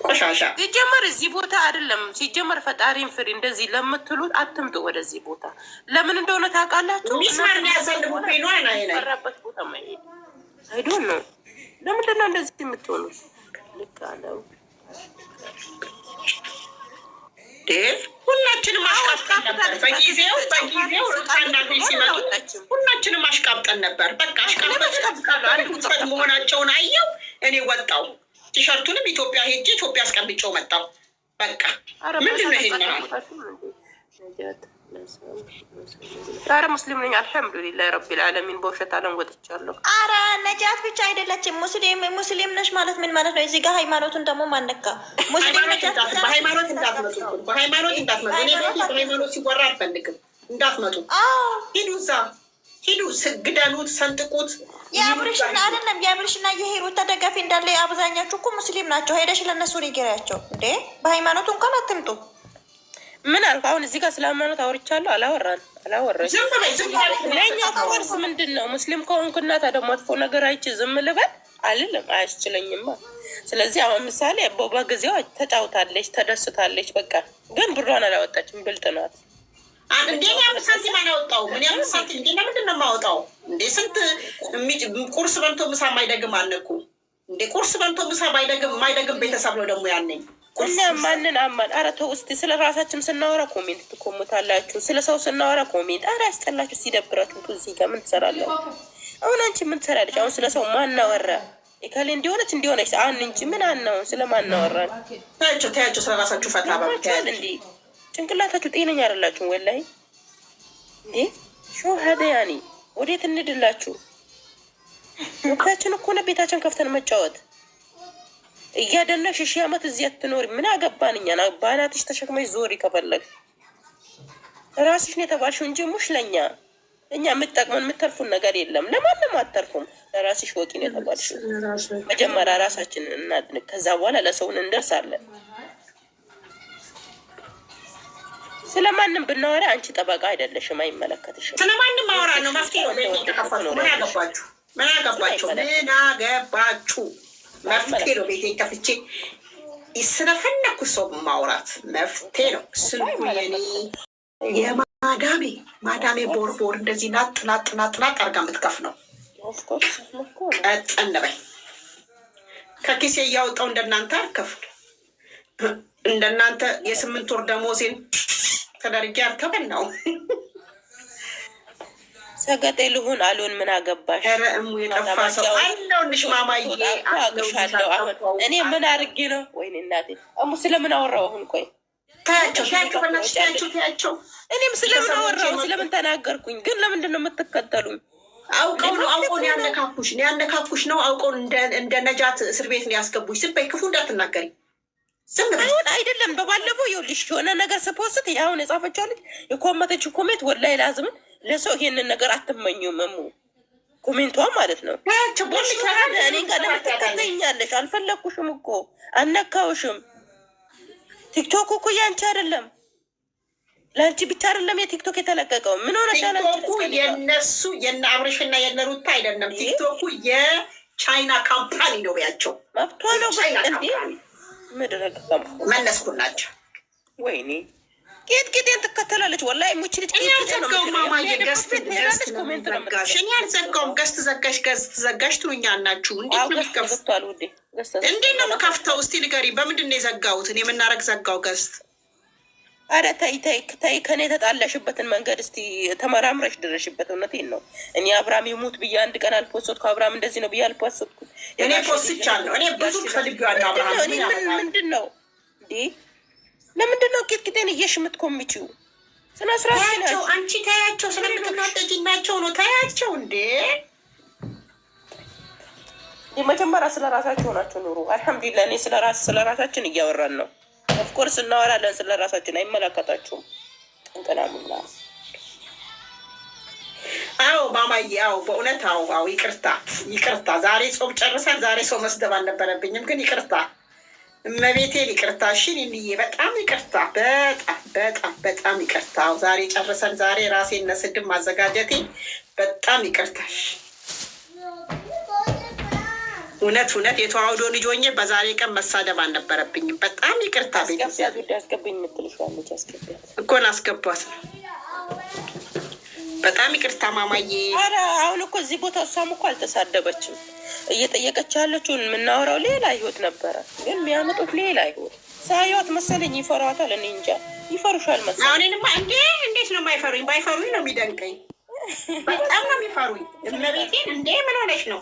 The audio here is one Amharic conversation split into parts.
ቆሻሻ ሲጀመር እዚህ ቦታ አይደለም። ሲጀመር ፈጣሪን ፍሪ። እንደዚህ ለምትሉት አትምጡ ወደዚህ ቦታ። ለምን እንደሆነ ታውቃላችሁ? ሚስማር ያዘልቡ ፌኖራበት ቦታ ማይሄድ አይዶን ነው። ለምንድን ነው እንደዚህ የምትሆኑት? ልክ አለው። ሁላችንም አሽቃብጠን ነበር። በጊዜው ሩታና ቤት ሲመጡ ሁላችንም አሽቃብጠን ነበር። በቃ አሽቃብጠን መሆናቸውን አየው። እኔ ወጣው ቲሸርቱንም ኢትዮጵያ ሄጄ ኢትዮጵያ አስቀምጬው መጣው። በቃ ምንድን ነው ይሄን ዛሬ ሙስሊም ነኝ አልሐምዱሊላህ ረቢል ዓለሚን። በውሸት አለም ወጥቻለሁ። አረ ነጃት ብቻ አይደለችም ሙስሊም ነሽ ማለት ምን ማለት ነው? እዚህ ጋር ሃይማኖቱን ደግሞ ማነካ? በሃይማኖት እንዳትመጡ፣ በሃይማኖት እንዳትመጡ። እኔ በሃይማኖት ሲወራ አልፈልግም። እንዳትመጡ። ሂዱ፣ እዛ ሂዱ፣ ግደሉት፣ ሰንጥቁት። የአብርሽና አይደለም የአብርሽና የሄሩት ተደጋፊ እንዳለ አብዛኛችሁ እኮ ሙስሊም ናቸው። ሄደሽ ለእነሱ ንገሪያቸው እንዴ። በሃይማኖቱ እንኳን አትምጡ። ምን አልኩ? አሁን እዚህ ጋር ስለ ሃይማኖት አውርቻለሁ። አላወራን ለእኛ ኮርስ ምንድን ነው? ሙስሊም ከሆንኩና ታዲያ መጥፎ ነገር አይቼ ዝም ልበል አልልም፣ አያስችለኝማ። ስለዚህ አሁን ምሳሌ በጊዜው ተጫውታለች፣ ተደስታለች። በቃ ግን ብሯን አላወጣችም። ብልጥ ናት። እንዴ አምስት ሳንቲም አላወጣውም። እኔ አምስት ሳንቲም እንዴ ለምንድን ነው የማወጣው? እንዴ ስንት ቁርስ በልቶ ምሳ ማይደግም አለኩ እንዴ። ቁርስ በልቶ ምሳ ማይደግም ቤተሰብ ነው ደግሞ ያነኝ። እና ማንን አማን? ኧረ ተው እስኪ። ስለ ራሳችን ስናወራ ኮሜንት ትኮሙታላችሁ፣ ስለ ሰው ስናወራ ኮሜንት። ኧረ ያስጠላችሁ ሲደብራችሁ። እዚህ ጋር ምን ትሰራለሁ? አሁን አንቺ ምን ትሰራለች? አሁን ስለ ሰው ማናወራ የካሌ እንዲሆነች አን እንጂ ምን አናውን ስለማናወራን። ታያቸው ስለ ራሳችሁ ፈታ ባብታል። እንዴ ጭንቅላታችሁ ጤነኛ አይደላችሁ ወላሂ። እንዴ ሾ ሀደ ያኒ ወዴት እንድላችሁ? ወቅታችን እኮ ነው ቤታችን ከፍተን መጫወት። እያደነሽ 1000 ዓመት እዚህ አትኖሪ። ምን አገባን እኛን? ባናትሽ ተሸክመሽ ዞሪ ከፈለግ። ራስሽ ነው የተባልሽው እንጂ ሙሽ ለኛ። እኛ የምትጠቅመን የምትተርፉን ነገር የለም። ለማንም አትተርፉም። ለራስሽ ወቂ ነው የተባልሽው። መጀመሪያ ራሳችንን እናድንቅ፣ ከዛ በኋላ ለሰውን እንደርሳለን። ስለማንም ብናወራ አንቺ ጠበቃ አይደለሽም፣ አይመለከትሽም። ስለማንም ማወራ ነው መፍትሄ ነው። ምን አገባችሁ? ምን አገባችሁ? ምን አገባችሁ? መፍትሄ ነው። ቤቴን ከፍቼ ስለፈለኩ ሰው ማውራት መፍትሄ ነው። ስልኩ የኔ የማዳሜ ቦርቦር እንደዚህ ናጥ አርጋ የምትከፍ ነው። ቀጠን በይ። ከኪሴ እያወጣው እንደናንተ አልከፍል። እንደናንተ የ8 ወር ደሞዜን ተደርጌ አልከበናው። ሰገጤ ልሁን አሉን። ምን አገባሽ? የጠፋ ሰው አለውንሽ ማማዬ አግሻለሁ። አሁን እኔ ምን አድርጌ ነው? ወይኔ እናቴ እሙ ስለምን አወራው? አሁን ቆይ ታያቸው። እኔም ስለምን አወራው? ስለምን ተናገርኩኝ? ግን ለምንድን ነው የምትከተሉኝ? አውቀው ያነካኩሽ ነው። አውቀው እንደ ነጃት እስር ቤት ነው ያስገቡሽ። ዝም በይ፣ ክፉ እንዳትናገሪ። አሁን አይደለም በባለፈው ይኸውልሽ የሆነ ነገር ስፖስት አሁን የጻፈችው ልጅ የኮመተችው ኮሜንት ወላሂ ላዝምን ለሰው ይሄንን ነገር አትመኙም። እሙ ኮሜንቷ ማለት ነው። እኔ ጋር ለምን ትከተኛለሽ? አልፈለኩሽም እኮ አልነካውሽም። ቲክቶክ እኮ ያንቺ አይደለም፣ ለአንቺ ብቻ አይደለም የቲክቶክ የተለቀቀው። ምን ሆነሻል? የነሱ የነ አብርሽና የነ ሩታ አይደለም። ቲክቶኩ የቻይና ካምፓኒ ነው። ያቸው መብቷ ነው። እንዴ ምድረግ መለስኩላቸው። ወይኔ ጌጤን ትከተላለች። ወላሂ ሙችልት አልዘጋውም። ገስት ዘጋሽ ትሉኛል ናችሁ። እንዴት ነው የምከፍተው? እስቲ ንገሪ። በምንድን ነው የዘጋሁት? እኔ የምናረግ ዘጋው ገስት። አረ ተይ ከኔ የተጣላሽበትን መንገድ እስቲ ተመራምረሽ ድረሽበት። እውነቴን ነው። እኔ አብርሃም ይሙት ብዬ አንድ ቀን አልፖስትኩ። አብርሃም እንደዚህ ነው ብዬ አልፖስትኩ። እኔ ፖስትቻለሁ። እኔ ብዙ ፈልጌዋለሁ። አብርሃም ምንድን ነው እንዴ? ለምንድን ነው ቂጥቂጤን እየሽምትኮምችው? ስነ ስርዓት ታያቸው። አንቺ ታያቸው። ስለምትናጠጅናቸው ነው። ታያቸው እንዴ። የመጀመሪያ ስለ ራሳቸው ናቸው ኑሩ። አልሐምዱሊላህ። እኔ ስለ ራሳችን እያወራን ነው። ኦፍኮርስ እናወራለን ስለ ራሳችን። አይመለከታችሁም። እንቀላሙላ። አዎ ማማዬ፣ አዎ በእውነት አዎ። ይቅርታ። ዛሬ ጾም ጨርሰን ዛሬ ሰው መስደብ አልነበረብኝም፣ ግን ይቅርታ እመቤቴን ይቅርታ። እሺ ንንዬ በጣም ይቅርታ። በጣም ይቅርታ። ዛሬ ጨርሰን ዛሬ ራሴን ለስድብ ማዘጋጀቴ በጣም ይቅርታሽ። እውነት የተዋህዶ ልጅ ሆኜ በዛሬ ቀን መሳደብ አልነበረብኝም። በጣም ይቅርታ። አስገባኝ የምትልሻለች አስገባት እኮ አስገባት ነው። በጣም ይቅርታ ማማዬ። ኧረ አሁን እኮ እዚህ ቦታ እሷም እኮ አልተሳደበችም። እየጠየቀች ያለችው የምናወራው ሌላ ህይወት ነበረ፣ ግን የሚያመጡት ሌላ ህይወት ሳይወት መሰለኝ። ይፈሯታል። እኔ እንጃ ይፈሩሻል መሰለኝ። አሁንንማ እንዴት ነው የማይፈሩኝ? ባይፈሩኝ ነው የሚደንቀኝ። በጣም ነው የሚፈሩኝ። እመቤቴን እንዴ ምን ሆነሽ ነው?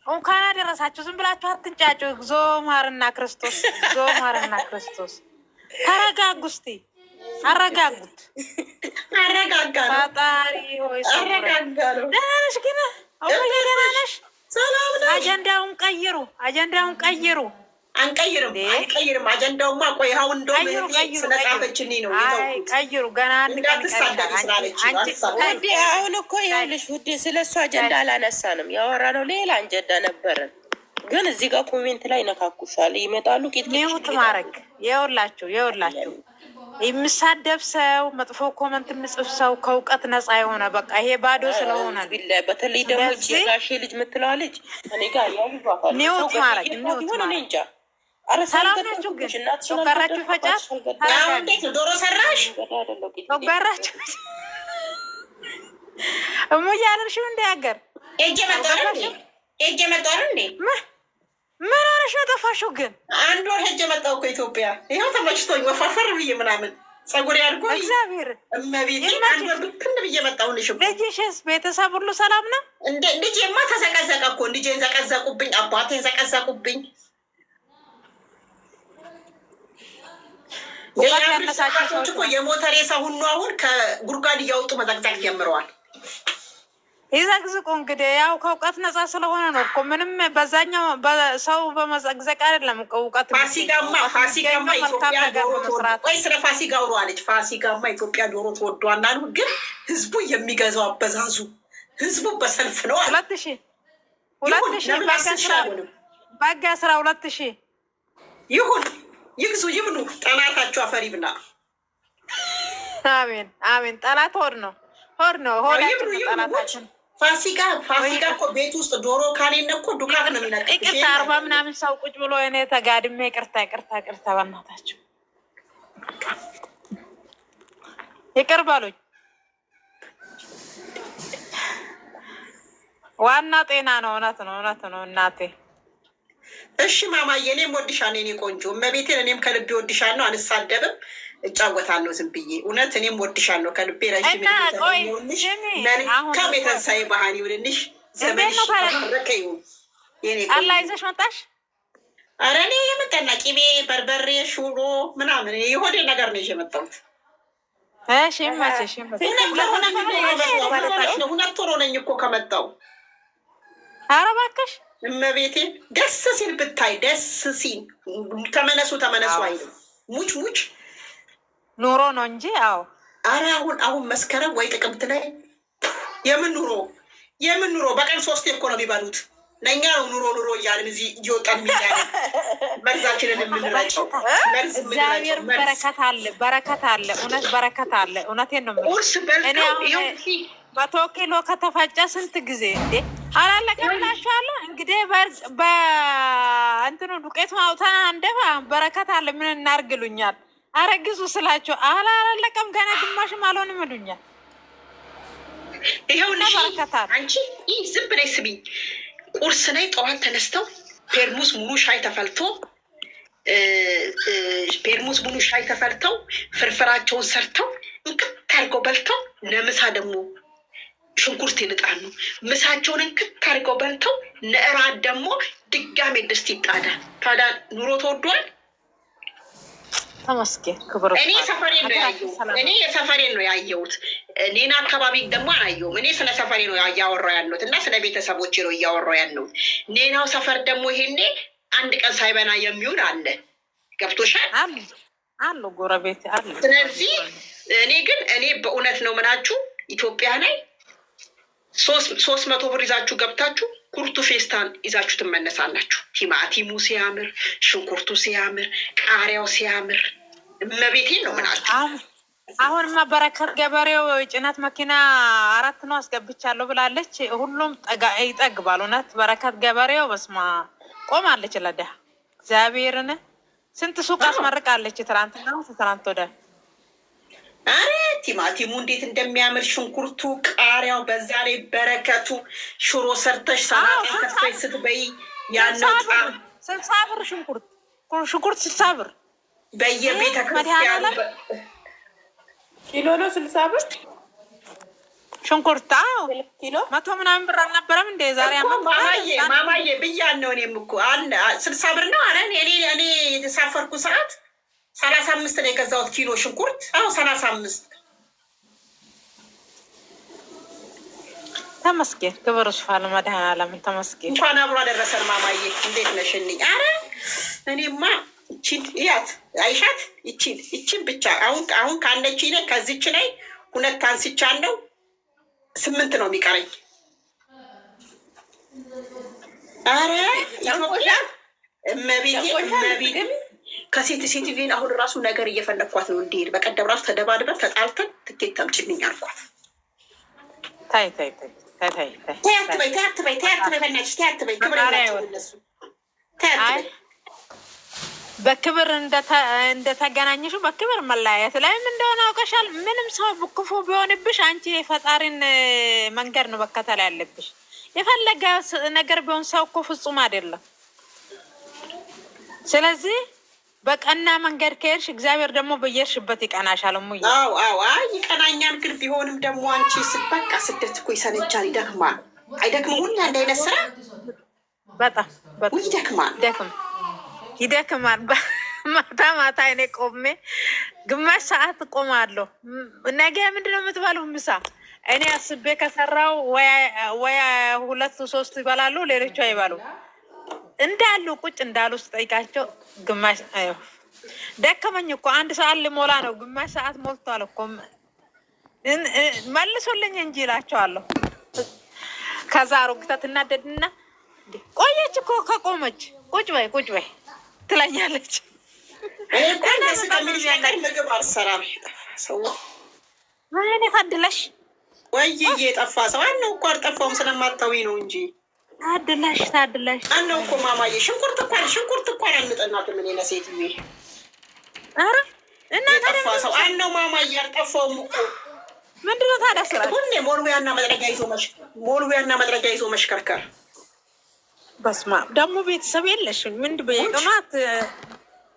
እንኳን አደረሳችሁ። ዝም ብላችሁ አትንጫጩ። እግዚኦ መሐረነ ክርስቶስ፣ እግዚኦ መሐረነ ክርስቶስ። ተረጋጉ እስቲ፣ አረጋጉት። አረጋጋ ነው ፈጣሪ ሆይ አረጋጋ ነው። ደህና ነሽ ግን? ደህና ነሽ? ሰላም ነው። አጀንዳውን ቀይሩ፣ አጀንዳውን ቀይሩ። አንቀይርም። አጀንዳውማ ቆይ አሁን እንደውም ስለጻፈችልኝ ነው የተውኩት። ቀይሩ ገና እንዳትሳደቢ ስላለች እንዴ። አሁን እኮ ይኸውልሽ ውዴ ስለ እሱ አጀንዳ አላነሳንም። ያወራነው ሌላ አጀንዳ ነበረን፣ ግን እዚህ ጋር ኮሜንት ላይ ነካኩሻል። ይመጣሉ ቂጥ ማድረግ የውላችሁ የሚሳደብ ሰው መጥፎ ኮመንት የምጽፍ ሰው ከእውቀት ነፃ የሆነ በቃ ይሄ ባዶ ስለሆነ በተለይ ደግሞ ጋሼ ልጅ ምትለዋ ልጅ እኔ ጋር ያዩባታል። ኒውት ማድረግ እንጃ። ሰላም ናችሁ ግን? ጮጋራችሁ ይፈጫል። እንዴት ነው ዶሮ ሰራሽ? ጮጋራችሁ እሙዬ አልርሽም እንደ ሀገር ሄጄ መጣሁ እንዴ? ምን ሆነሽ ነው ጠፋሽው? ግን አንድ ወር ሄጄ መጣሁ እኮ ኢትዮጵያ። ይኸው ተመችቶኝ ወፋፈር ብዬ ምናምን ጸጉሬ አድርጎ እግዚአብሔር እመቤቴ አንድ ወር ብትን ብዬ መጣሁልሽ። ልጅሽስ ቤተሰብ ሁሉ ሰላም ነው? ልጄማ ተዘቀዘቀ እኮ ልጄን ዘቀዘቁብኝ፣ አባቴን ዘቀዘቁብኝ። ሰዎች እኮ የሞተ ሬሳ ሁሉ አሁን ከጉድጓድ እያወጡ መዘቅዘቅ ጀምረዋል። ይዘቅዝቁ እንግዲህ ያው ከእውቀት ነፃ ስለሆነ ነው እኮ ምንም በዛኛው ሰው በመዘቅዘቅ አይደለም እውቀት። ፋሲካማ ኢትዮጵያ ዶሮ ተወዷል። ቆይ ስለ ፋሲካ አውሩ አለች። ፋሲካማ ኢትዮጵያ ዶሮ ተወዷል አሉ። ግን ህዝቡ የሚገዛው አበዛዙ ህዝቡ በሰልፍ ነው አለ። 2000 በጋ 12,000 ይሁን ይግዙ ይብሉ። ጠላታቸው አፈር ይብላ። አሜን አሜን። ጠላት ሆድ ነው ሆዳችን ጠላታችን። ፋሲካ እኮ ቤት ውስጥ ዶሮ ካሌለ እኮ ዱካት ነው የሚነቅ። ይቅርታ 40 ምናምን ሰው ቁጭ ብሎ እኔ ተጋድሜ ይቅርታ በእናታቸው ይቅር በሉኝ። ዋና ጤና ነው። እውነት ነው እናቴ። እሺ ማማዬ፣ እኔም ወድሻለሁ የኔ ቆንጆ እመቤቴን። እኔም ከልቤ ወድሻለሁ። አልሳደብም፣ እጫወታለሁ ዝም ብዬ። እውነት እኔም ወድሻለሁ ከልቤ። ረዥም መልካም የተንሳኤ ባህል ይሁንልሽ። ዘመንሽ ተባረከ ይሁን የኔ ቆንጆ። አላ ይዘሽ መጣሽ? ኧረ እኔ የምጠና ቅቤ፣ በርበሬ፣ ሹሮ ምናምን የሆዴ ነገር ነው ይዤ የመጣሁት። እሺ መቼሽ ሁለት ወር ሆነኝ እኮ ከመጣሁ። ኧረ እባክሽ እመቤቴ ደስ ሲል ብታይ ደስ ሲል ተመለሱ አይልም። ሙች ኑሮ ነው እንጂ። አዎ ኧረ አሁን መስከረም ወይ ጥቅምት ላይ የምን ኑሮ በቀን 3 እኮ ነው የሚበሉት። ለእኛ ነው ኑሮ እያልን እዚህ እየወጣን ሚያለ መርዛችንን የምንረጨው። እግዚአብሔር በረከት አለ እውነት በረከት አለ። እውነቴን ነው ቁርስ በልተው በቶኪሎ ከተፈጨ ስንት ጊዜ እንዴ አላለቀም ብላችኋለሁ። እንግዲህ በእንትኑ ዱቄት ማውጣት አንደባ በረከት አለ። ምን እናርግሉኛል? አረግዙ ስላቸው አላለቀም ገና ግማሽም አልሆንም ይሉኛል። ይኸውልሽ አንቺ ይህ ዝም ብለሽ ስሚኝ። ቁርስ ላይ ጠዋት ተነስተው ፔርሙስ ሙሉ ሻይ ተፈልተው ፍርፍራቸውን ሰርተው እንቅት አድርገው በልተው ለምሳ ደግሞ ሽንኩርት ይልጣሉ። ምሳቸውን እንክት አድርገው በልተው ለእራት ደግሞ ድጋሜ ድስት ይጣዳል። ታዲያ ኑሮ ተወዷል። ተመስገን ክብር። እኔ የሰፈሬን ነው ያየሁት። ሌላ አካባቢ ደግሞ አላየሁም። እኔ ስለ ሰፈሬ ነው እያወራሁ ያለሁት እና ስለ ቤተሰቦቼ ነው እያወራሁ ያለሁት። ሌላው ሰፈር ደግሞ ይሄኔ አንድ ቀን ሳይበላ የሚውል አለ። ገብቶሻል? አሉ ጎረቤት አሉ። ስለዚህ እኔ በእውነት ነው ምናችሁ ኢትዮጵያ ላይ 300 ብር ይዛችሁ ገብታችሁ ኩርቱ ፌስታን ይዛችሁ ትመለሳላችሁ። ቲማቲሙ ሲያምር፣ ሽንኩርቱ ሲያምር፣ ቃሪያው ሲያምር እመቤቴን ነው ምናችሁ። አሁንማ በረከት ገበሬው ጭነት መኪና 4 ነው አስገብቻለሁ ብላለች። ሁሉም ይጠግባል። እውነት በረከት ገበሬው በስማ ቆማለች ለድሃ እግዚአብሔርን ስንት ሱቅ አስመርቃለች። ትናንት ወደ አረ ቲማቲሙ እንዴት እንደሚያምር ሽንኩርቱ፣ ቃሪያው፣ በዛ ላይ በረከቱ። ሽሮ ሰርተሽ ሰላጣ ከፍተሽ ስትበይ ያለው ጣም 60 ብር ሽንኩርት 60 ብር በየቤተ ክርስቲያኑ ኪሎ ነው 60 ብር ሽንኩርት። ኪሎ 100 ምናምን ብር አልነበረም እንደ ዛሬ ማማዬ ብያለሁ። እኔም እኮ 60 ብር ነው። አረ እኔ የተሳፈርኩ ሰዓት 35 ነው የገዛሁት ኪሎ ሽንኩርት። 35 ተመስገን። ክብር ይስፋ ለመድኃኒዓለም ተመስገን። እንኳን አብሮ አደረሰን ማማዬ። እንዴት ነሽልኝ? አረ እኔማ እቺን ያት አይሻት እቺን ብቻ አሁን ካለች ላይ ከዚች ላይ 2 አንስቻለሁ። 8 ነው የሚቀረኝ። አረ ኢትዮጵያ እመቤቴ ከሴት ሴት አሁን ራሱ ነገር እየፈለግኳት ነው እንዲሄድ። በቀደም ራሱ ተደባድበን ተጣልተን ትኬት ታምጪልኝ አልኳት። ታይ በክብር እንደተገናኘሽው በክብር መለያየት ላይም እንደሆነ አውቀሻል። ምንም ሰው ክፉ ቢሆንብሽ አንቺ የፈጣሪን መንገድ ነው መከተል ያለብሽ። የፈለገ ነገር ቢሆን ሰው እኮ ፍጹም አይደለም። ስለዚህ በቀና መንገድ ከሄድሽ እግዚአብሔር ደግሞ በየርሽበት ይቀናሻል። ሙይ ይቀናኛል። ግን ቢሆንም ደግሞ አንቺ በቃ ስደት እኮ ይሰለቻል፣ ይደክማል። አይደክምም? ሁሉ አንድ አይነት ስራ በጣም ይደክማል። ማታ እኔ ቆሜ ግማሽ ሰዓት ቆማለሁ። ነገ ምንድነው የምትበሉ ምሳ? እኔ አስቤ ከሰራው ወይ 2-3 ይበላሉ፣ ሌሎቹ አይበሉ እንዳሉ ቁጭ እንዳሉ ስጠይቃቸው ግማሽ ደከመኝ እኮ 1 ሰዓት ሊሞላ ነው። ግማሽ ሰዓት ሞልቷል እኮ መልሶልኝ እንጂ እላቸዋለሁ። ከዛ አሮጊቷ ትናደድና ቆየች እኮ ከቆመች ቁጭ በይ ትለኛለች። ምግብ አልሰራም ሰው ምን ታድለሽ ወይዬ የጠፋ ሰው አነው እኮ አልጠፋውም ስለማታዊ ነው እንጂ ታድለሽ አነው እኮ ማማዬ። ሽንኩርት እንኳን አንጠናት ምን ለሴት ይሄ አረ እና የጠፋ ሰው አነው ማማዬ። አልጠፋውም እኮ ምንድነው ታዲያ ስራ ሁሌ ሞልዊያና መጥረጊያ ይዞ መሽከርከር። በስማ ደግሞ ቤተሰብ የለሽም? ምንድን በየቀማት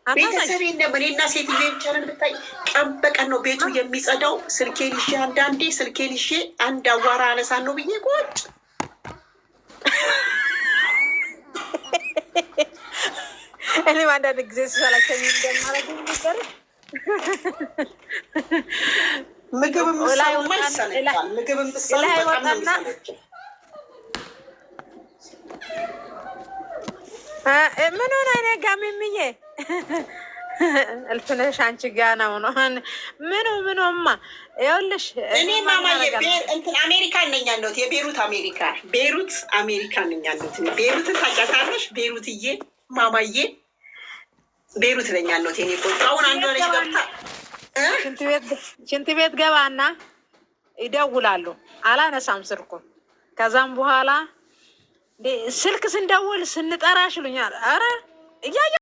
ቤተሰብ የለም። እኔና ሴትዬ ብቻ ነን። ብታይ ቀን በቀን ነው ቤቱ የሚጸዳው። ስልኬን ይዤ አንድ አዋራ አነሳን ነው ብዬ ቁጭ እኔም አንዳንድ ጊዜ ስሰላቸኝ እንደማረግ ነበር። ምግብ ምሳሌማ ይሰለቻል። ምግብ ምሳሌ በጣም ነው የሚሰለቸው። ምን ሆነ? እኔ ጋሚምዬ እልፍነሽ አንቺ ጋ ነው ምኑማ ይኸውልሽ። እኔ ማማዬ እንትን አሜሪካን ነኝ ያለሁት፣ የቤሩት አሜሪካን ነኝ ያለሁት። ቤሩትን ታውቂያታለሽ? ቤሩትዬ ማማዬ ቤሩት ነኝ ያለሁት። የኔ ቆንጆ አሁን አንዷ ልጅ ገብታ ሽንት ቤት ገባና ይደውላሉ። አላነሳም ስልኩን። ከዛም በኋላ ስልክ ስንደውል ስንጠራሽ ይሉኛል። አረ እያየ